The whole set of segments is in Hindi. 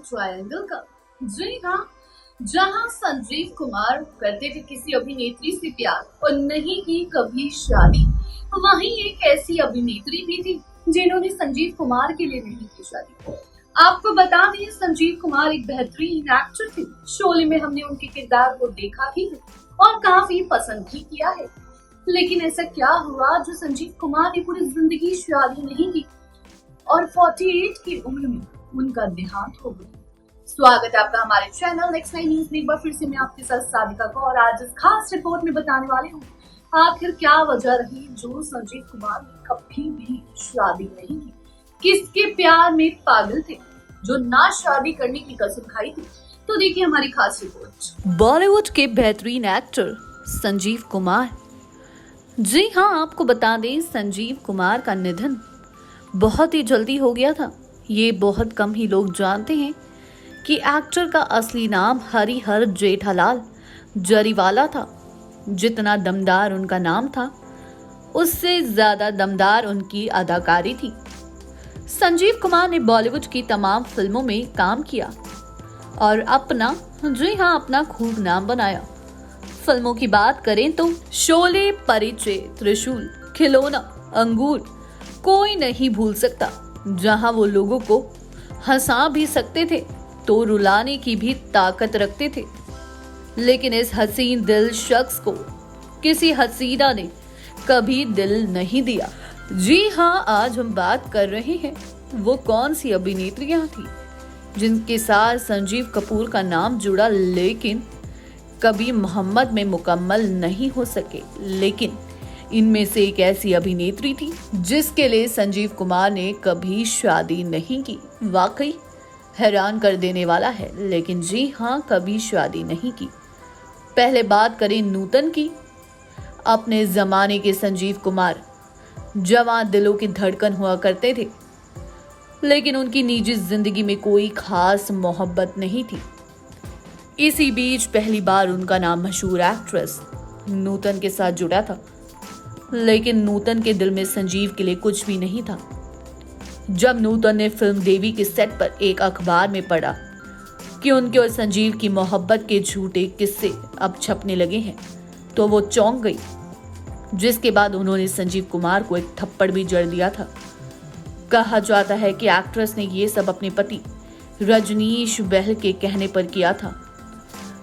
ट्रायंगल का। जी हाँ, जहाँ संजीव कुमार करते थे किसी अभिनेत्री से प्यार और नहीं की कभी शादी, वहीं एक ऐसी अभिनेत्री भी थी जिन्होंने संजीव कुमार के लिए नहीं की शादी। आपको बता दें, संजीव कुमार एक बेहतरीन एक्टर थे। शोले में हमने उनके किरदार को देखा भी है और काफी पसंद भी किया है। लेकिन ऐसा क्या हुआ जो संजीव कुमार ने पूरी जिंदगी शादी नहीं की और 48 की उम्र में उनका देहांत हो गया। स्वागत है आपका हमारे चैनल नेक्स्ट 9 न्यूज में। एक बार फिर से मैं आपके साथ सादिका को और आज इस खास रिपोर्ट में बताने वाली हूँ आखिर क्या वजह रही जो संजीव कुमार ने कभी भी शादी नहीं की, किसके प्यार में पागल थे जो ना शादी करने की कसम खाई थी। तो देखिए हमारी खास रिपोर्ट। बॉलीवुड के बेहतरीन एक्टर संजीव कुमार। जी हाँ, आपको बता दें, संजीव कुमार का निधन बहुत ही जल्दी हो गया था। ये बहुत कम ही लोग जानते हैं कि एक्टर का असली नाम हरिहर जेठालाल जरीवाला था। जितना दमदार उनका नाम था, उससे ज्यादा दमदार उनकी अदाकारी थी। संजीव कुमार ने बॉलीवुड की तमाम फिल्मों में काम किया और अपना खूब नाम बनाया। फिल्मों की बात करें तो शोले, परिचय, त्रिशूल, खिलौना, अंगूर कोई नहीं भूल सकता, जहां वो लोगों को हंसा भी सकते थे तो रुलाने की भी ताकत रखते थे। लेकिन इस हसीन दिल शख्स को किसी हसीना ने कभी दिल नहीं दिया। जी हाँ, आज हम बात कर रहे हैं वो कौन सी अभिनेत्रियां थी जिनके साथ संजीव कपूर का नाम जुड़ा, लेकिन कभी मोहम्मद में मुकम्मल नहीं हो सके। लेकिन इनमें से एक ऐसी अभिनेत्री थी जिसके लिए संजीव कुमार ने कभी शादी नहीं की। वाकई हैरान कर देने वाला है, लेकिन जी हाँ, कभी शादी नहीं की। पहले बात करें नूतन की। अपने जमाने के संजीव कुमार जवां दिलों की धड़कन हुआ करते थे, लेकिन उनकी निजी जिंदगी में कोई खास मोहब्बत नहीं थी। इसी बीच पहली बार उनका नाम मशहूर एक्ट्रेस नूतन के साथ जुड़ा था, लेकिन नूतन के दिल में संजीव के लिए कुछ भी नहीं था। जब नूतन ने फिल्म देवी के सेट पर एक अखबार में पढ़ा कि उनके और संजीव की मोहब्बत के झूठे किस्से अब छपने लगे हैं, तो वो चौंक गई, जिसके बाद उन्होंने संजीव कुमार को एक थप्पड़ भी जड़ दिया था। कहा जाता है कि एक्ट्रेस ने ये सब अपने पति रजनीश बहल के कहने पर किया था।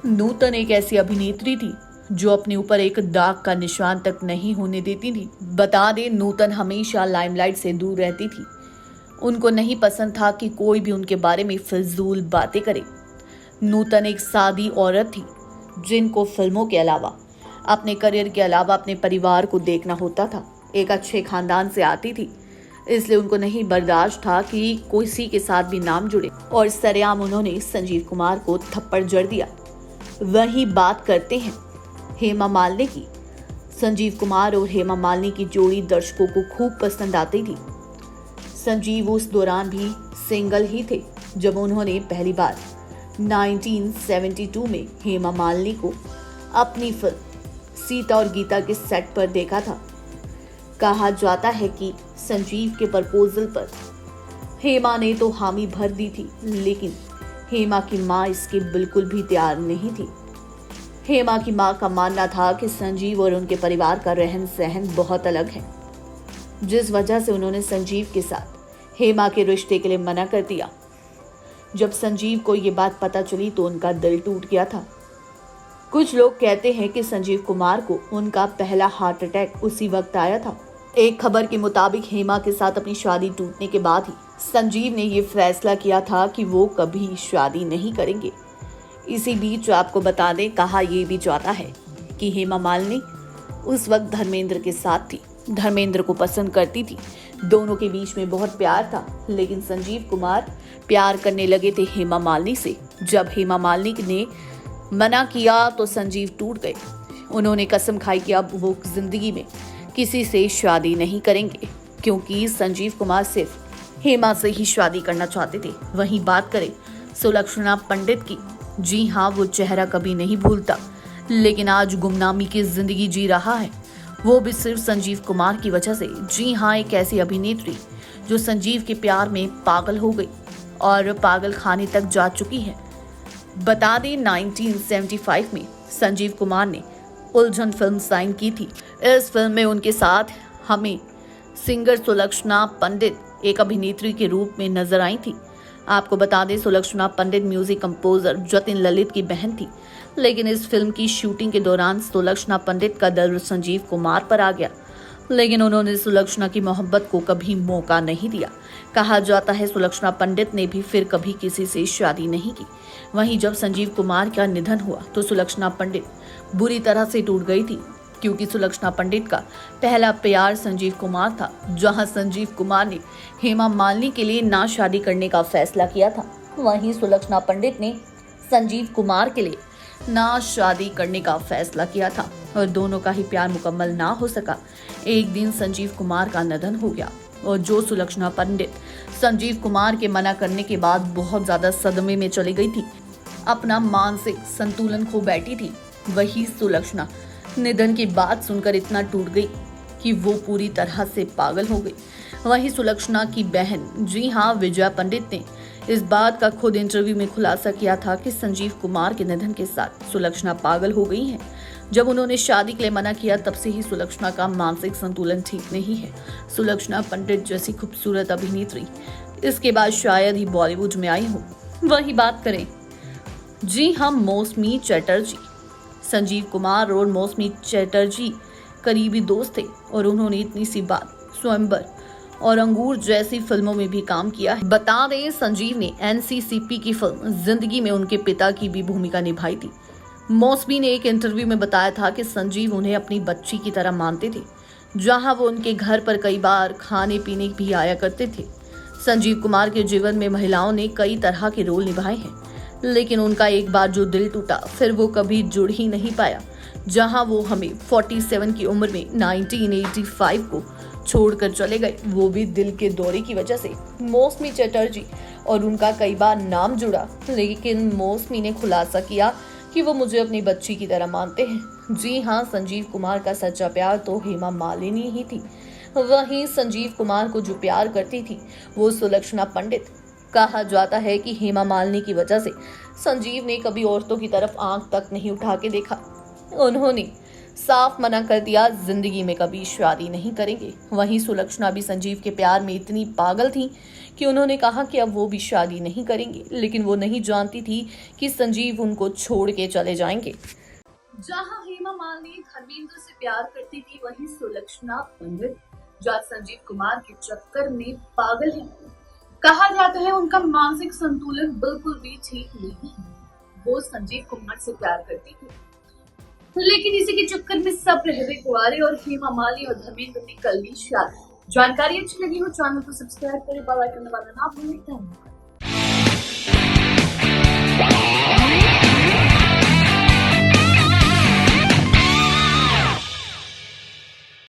नूतन एक ऐसी अभिनेत्री थी जो अपने ऊपर एक दाग का निशान तक नहीं होने देती थी। बता दें, नूतन हमेशा लाइमलाइट से दूर रहती थी। उनको नहीं पसंद था कि कोई भी उनके बारे में फिजूल बातें करे। नूतन एक सादी औरत थी जिनको फिल्मों के अलावा अपने करियर के अलावा अपने परिवार को देखना होता था। एक अच्छे खानदान से आती थी, इसलिए उनको नहीं बर्दाश्त था कि किसी के साथ भी नाम जुड़े, और सरेआम उन्होंने संजीव कुमार को थप्पड़ जड़ दिया। वही बात करते हैं हेमा मालिनी की। संजीव कुमार और हेमा मालिनी की जोड़ी दर्शकों को खूब पसंद आती थी। संजीव उस दौरान भी सिंगल ही थे जब उन्होंने पहली बार 1972 में हेमा मालिनी को अपनी फिल्म सीता और गीता के सेट पर देखा था। कहा जाता है कि संजीव के प्रपोजल पर हेमा ने तो हामी भर दी थी, लेकिन हेमा की मां इसके बिल्कुल भी तैयार नहीं थी। हेमा की मां का मानना था कि संजीव और उनके परिवार का रहन सहन बहुत अलग है, जिस वजह से उन्होंने संजीव के साथ हेमा के रिश्ते के लिए मना कर दिया। जब संजीव को ये बात पता चली तो उनका दिल टूट गया था। कुछ लोग कहते हैं कि संजीव कुमार को उनका पहला हार्ट अटैक उसी वक्त आया था। एक खबर के मुताबिक हेमा के साथ अपनी शादी टूटने के बाद ही संजीव ने ये फैसला किया था कि वो कभी शादी नहीं करेंगे। इसी बीच आपको बता दें, कहा यह भी जाता है कि हेमा मालिनी उस वक्त धर्मेंद्र के साथ थी, धर्मेंद्र को पसंद करती थी, दोनों के बीच में बहुत प्यार था। लेकिन संजीव कुमार प्यार करने लगे थे हेमा मालिनी से। जब हेमा मालिनी ने मना किया तो संजीव टूट गए। उन्होंने कसम खाई कि अब वो जिंदगी में किसी से शादी नहीं करेंगे, क्योंकि संजीव कुमार सिर्फ हेमा से ही शादी करना चाहते थे। वहीं बात करें सुलक्षणा पंडित की। जी हाँ, वो चेहरा कभी नहीं भूलता, लेकिन आज गुमनामी की जिंदगी जी रहा है, वो भी सिर्फ संजीव कुमार की वजह से। जी हाँ, एक ऐसी अभिनेत्री जो संजीव के प्यार में पागल हो गई। और पागल खाने तक जा चुकी है। बता दें 1975 में संजीव कुमार ने उलझन फिल्म साइन की थी। इस फिल्म में उनके साथ हमें सिंगर सुलक्षणा पंडित एक अभिनेत्री के रूप में नजर आई थी। आपको बता दें सुलक्षणा पंडित म्यूजिक कंपोजर जतिन ललित की बहन थी, लेकिन इस फिल्म की शूटिंग के दौरान सुलक्षणा पंडित का दिल संजीव कुमार पर आ गया, लेकिन उन्होंने सुलक्षणा की मोहब्बत को कभी मौका नहीं दिया। कहा जाता है सुलक्षणा पंडित ने भी फिर कभी किसी से शादी नहीं की। वहीं जब संजीव कुमार का निधन हुआ तो सुलक्षणा पंडित बुरी तरह से टूट गई थी, क्योंकि सुलक्षणा पंडित का पहला प्यार संजीव कुमार था। जहां संजीव कुमार ने हेमा मालिनी के लिए ना शादी करने का फैसला किया था, वहीं सुलक्षणा पंडित ने संजीव कुमार के लिए ना शादी करने का फैसला किया था और दोनों का ही प्यार मुकम्मल ना हो सका। एक दिन संजीव कुमार का निधन हो गया और जो सुलक्षणा पंडित संजीव कुमार के मना करने के बाद बहुत ज्यादा सदमे में चली गई थी, अपना मानसिक संतुलन खो बैठी थी, वही सुलक्षणा निधन की बात सुनकर इतना टूट गई कि वो पूरी तरह से पागल हो गई। वहीं सुलक्षणा की बहन, जी हाँ, विजया पंडित ने इस बात का खुद इंटरव्यू में खुलासा किया था कि संजीव कुमार के निधन के साथ सुलक्षणा पागल हो गई है। जब उन्होंने शादी के लिए मना किया तब से ही सुलक्षणा का मानसिक संतुलन ठीक नहीं है। सुलक्षणा पंडित जैसी खूबसूरत अभिनेत्री इसके बाद शायद ही बॉलीवुड में आई हो। वही बात करें, जी हाँ, मौसमी चटर्जी। संजीव कुमार और मौसमी चटर्जी करीबी दोस्त थे और उन्होंने इतनी सी बात स्वयंवर और अंगूर जैसी फिल्मों में भी काम किया है। बता दें संजीव ने एनसीसीपी की फिल्म जिंदगी में उनके पिता की भी भूमिका निभाई थी। मौसमी ने एक इंटरव्यू में बताया था कि संजीव उन्हें अपनी बच्ची की तरह मानते थे, जहां वो उनके घर पर कई बार खाने पीने भी आया करते थे। संजीव कुमार के जीवन में महिलाओं ने कई तरह के रोल निभाए हैं, लेकिन उनका एक बार जो दिल टूटा फिर वो कभी जुड़ ही नहीं पाया। जहां वो हमें 47 की उम्र में 1985 को छोड़कर चले गए, वो भी दिल के दौरे की वजह से। मौसमी चटर्जी और उनका कई बार नाम जुड़ा, लेकिन मौसमी ने खुलासा किया कि वो मुझे अपनी बच्ची की तरह मानते हैं। जी हाँ, संजीव कुमार का सच्चा प्यार तो हेमा मालिनी ही थी। वहीं संजीव कुमार को जो प्यार करती थी वो सुलक्षणा पंडित। कहा जाता है कि हेमा मालिनी की वजह से संजीव ने कभी औरतों की तरफ आंख तक नहीं उठा के देखा। उन्होंने साफ मना कर दिया, जिंदगी में कभी शादी नहीं करेंगे। वहीं सुलक्षणा भी संजीव के प्यार में इतनी पागल थी कि उन्होंने कहा कि अब वो भी शादी नहीं करेंगे, लेकिन वो नहीं जानती थी कि संजीव उनको छोड़ के चले जाएंगे। जहां हेमा मालिनी धर्मेंद्र से प्यार करती थी, वहीं सुलक्षणा पंडित जो संजीव कुमार के चक्कर में पागल है। कहा जाता है उनका मानसिक संतुलन बिल्कुल भी ठीक नहीं है। वो संजीव कुमार से प्यार करती थी, लेकिन इसी के चक्कर में सब रह गए कुंवारे और हेमा मालिनी और धर्मेंद्र ने कर ली शादी। जानकारी अच्छी लगी हो चैनल को सब्सक्राइब करें, बेल आइकन दबाना ना भूलें। धन्यवाद।